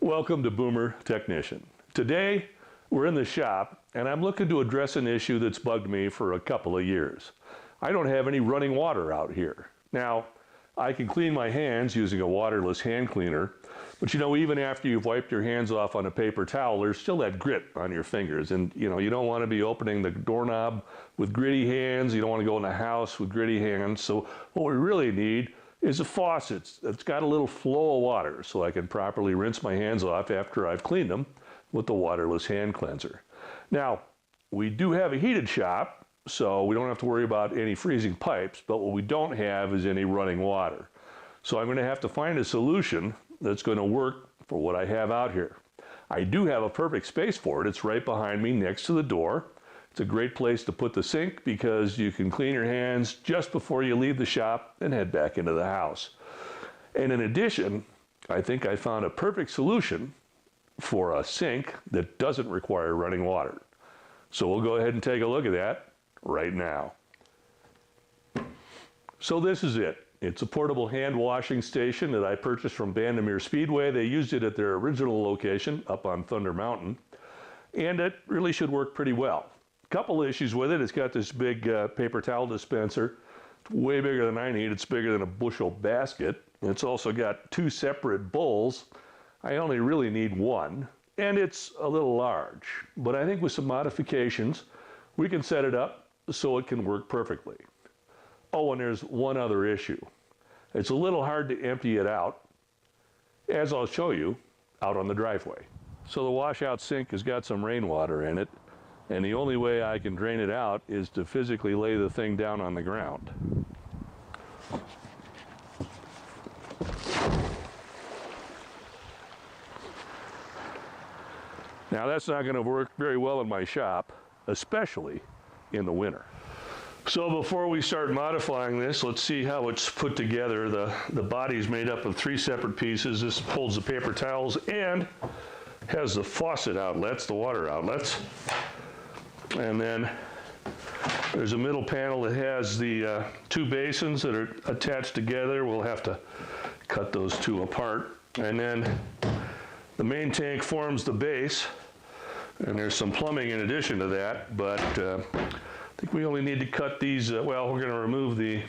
Welcome to Boomer Technician. Today, we're in the shop and I'm looking to address an issue that's bugged me for a couple of years. I don't have any running water out here. Now, I can clean my hands using a waterless hand cleaner, but you know, even after you've wiped your hands off on a paper towel, there's still that grit on your fingers. And you know, you don't want to be opening the doorknob with gritty hands. You don't want to go in the house with gritty hands. So what we really need is a faucet that's got a little flow of water so I can properly rinse my hands off after I've cleaned them with the waterless hand cleanser. Now, we do have a heated shop, so we don't have to worry about any freezing pipes, but what we don't have is any running water. So I'm going to have to find a solution that's going to work for what I have out here. I do have a perfect space for it. It's right behind me next to the door. It's a great place to put the sink because you can clean your hands just before you leave the shop and head back into the house. And in addition, I think I found a perfect solution for a sink that doesn't require running water. So we'll go ahead and take a look at that right now. So this is it. It's a portable hand washing station that I purchased from Bandimere Speedway. They used it at their original location up on Thunder Mountain, and it really should work pretty well. Couple issues with it. It's got this big paper towel dispenser. It's way bigger than I need. It's bigger than a bushel basket. It's also got two separate bowls. I only really need one, and it's a little large. But I think with some modifications, we can set it up so it can work perfectly. Oh, and there's one other issue. It's a little hard to empty it out, as I'll show you, out on the driveway. So the washout sink has got some rainwater in it, and the only way I can drain it out is to physically lay the thing down on the ground. Now that's not going to work very well in my shop, especially in the winter. So before we start modifying this, let's see how it's put together. The body's made up of three separate pieces. This holds the paper towels and has the faucet outlets, the water outlets. And then there's a middle panel that has the two basins that are attached together. We'll have to cut those two apart. And then the main tank forms the base, and there's some plumbing in addition to that, but I think we only need to cut these, well, we're going to remove the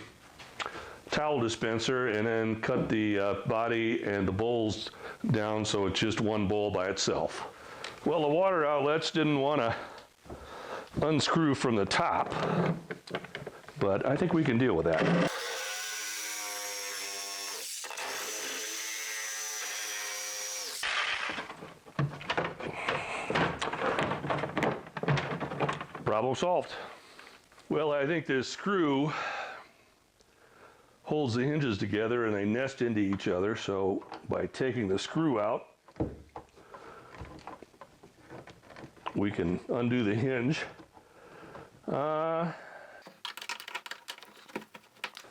towel dispenser and then cut the body and the bowls down so it's just one bowl by itself. Well, the water outlets didn't want to unscrew from the top, but I think we can deal with that. Problem solved. Well, I think this screw holds the hinges together and they nest into each other, so by taking the screw out, we can undo the hinge.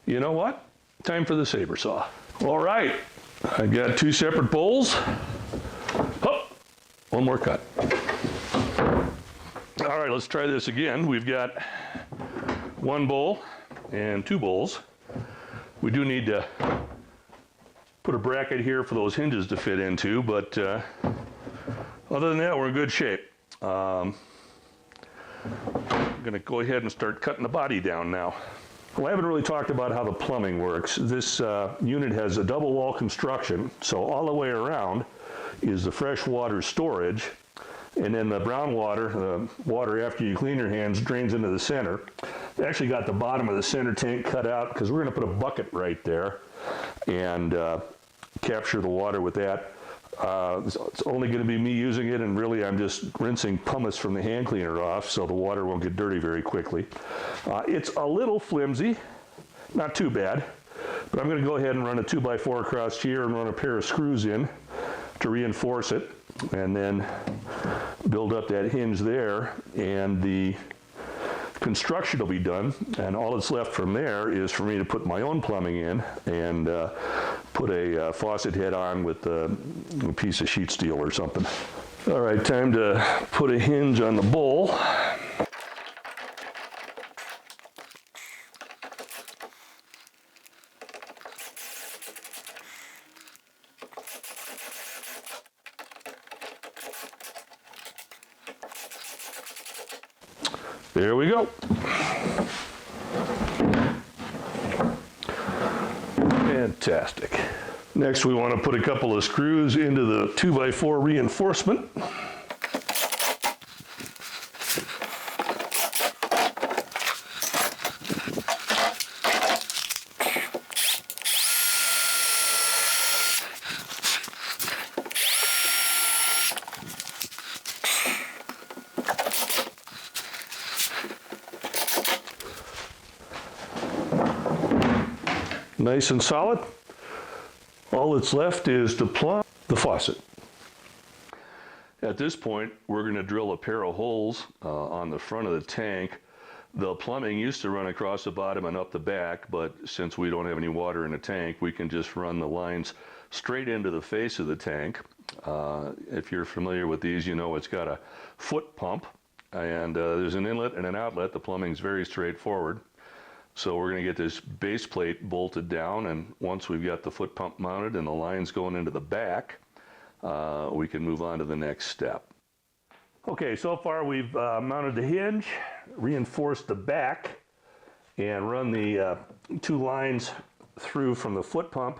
You know what? Time for the saber saw. All right, I've got two separate bowls. Oh, one more cut. All right, let's try this again. We've got one bowl and two bowls. We do need to put a bracket here for those hinges to fit into, but other than that, we're in good shape. I'm going to go ahead and start cutting the body down now. Well, I haven't really talked about how the plumbing works. This unit has a double wall construction, so all the way around is the fresh water storage, and then the brown water, the water after you clean your hands, drains into the center. They actually got the bottom of the center tank cut out because we're going to put a bucket right there and capture the water with that. It's only going to be me using it, and really I'm just rinsing pumice from the hand cleaner off so the water won't get dirty very quickly. It's a little flimsy, not too bad, but I'm going to go ahead and run a 2x4 across here and run a pair of screws in to reinforce it, and then build up that hinge there, and the construction will be done, and all that's left from there is for me to put my own plumbing in and put a faucet head on with a piece of sheet steel or something. All right, time to put a hinge on the bowl. There we go. Fantastic. Next, we want to put a couple of screws into the 2x4 reinforcement. Nice and solid. All that's left is to plumb the faucet. At this point, we're going to drill a pair of holes on the front of the tank. The plumbing used to run across the bottom and up the back, but since we don't have any water in the tank, we can just run the lines straight into the face of the tank. If you're familiar with these, you know it's got a foot pump, and there's an inlet and an outlet. The plumbing's very straightforward. So we're going to get this base plate bolted down, and once we've got the foot pump mounted and the lines going into the back, we can move on to the next step. Okay, so far we've mounted the hinge, reinforced the back, and run the two lines through from the foot pump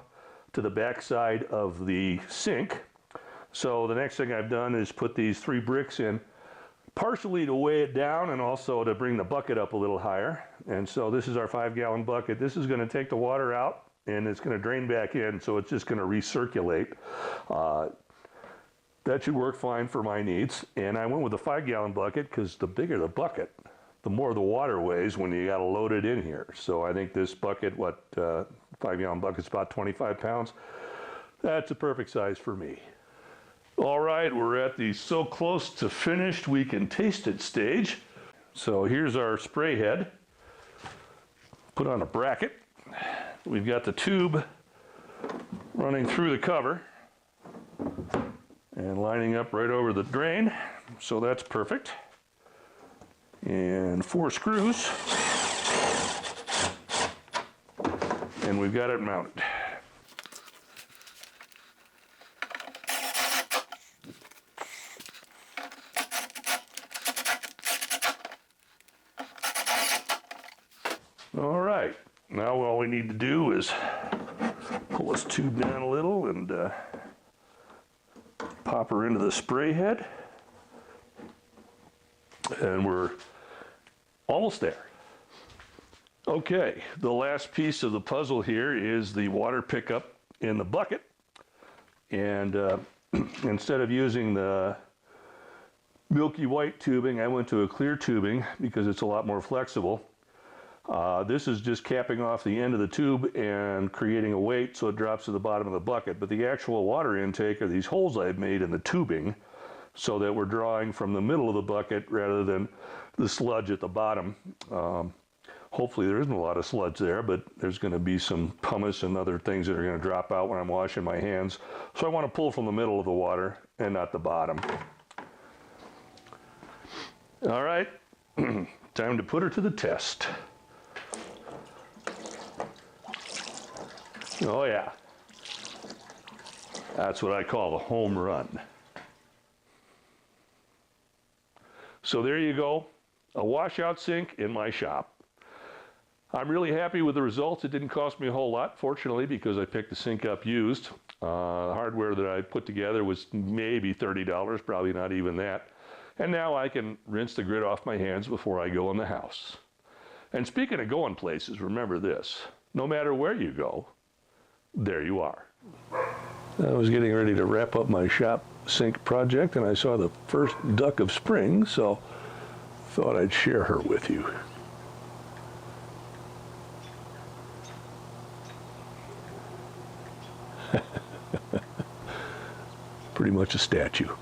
to the back side of the sink. So the next thing I've done is put these 3 bricks in, partially to weigh it down and also to bring the bucket up a little higher. And so this is our 5-gallon bucket. This is going to take the water out and it's going to drain back in, so it's just going to recirculate. That should work fine for my needs. And I went with a 5-gallon bucket because the bigger the bucket, the more the water weighs when you got to load it in here. So I think this bucket, 5-gallon bucket's about 25 pounds. That's a perfect size for me. All right, we're at the so close to finished we can taste it stage. So here's our spray head. Put on a bracket. We've got the tube running through the cover and lining up right over the drain. So that's perfect. And 4 screws. And we've got it mounted. All right, now all we need to do is pull this tube down a little and pop her into the spray head. And we're almost there. Okay, the last piece of the puzzle here is the water pickup in the bucket. And instead of using the milky white tubing, I went to a clear tubing because it's a lot more flexible. This is just capping off the end of the tube and creating a weight so it drops to the bottom of the bucket. But the actual water intake are these holes I've made in the tubing so that we're drawing from the middle of the bucket rather than the sludge at the bottom. Hopefully there isn't a lot of sludge there, but there's going to be some pumice and other things that are going to drop out when I'm washing my hands. So I want to pull from the middle of the water and not the bottom. All right, time to put her to the test. Oh yeah, that's what I call a home run. So there you go, a washout sink in my shop. I'm really happy with the results. It didn't cost me a whole lot, fortunately, because I picked the sink up used. The hardware that I put together was maybe $30, probably not even that. And now I can rinse the grit off my hands before I go in the house. And speaking of going places, remember this, no matter where you go, there you are. I was getting ready to wrap up my shop sink project and I saw the first duck of spring, so thought I'd share her with you. Pretty much a statue.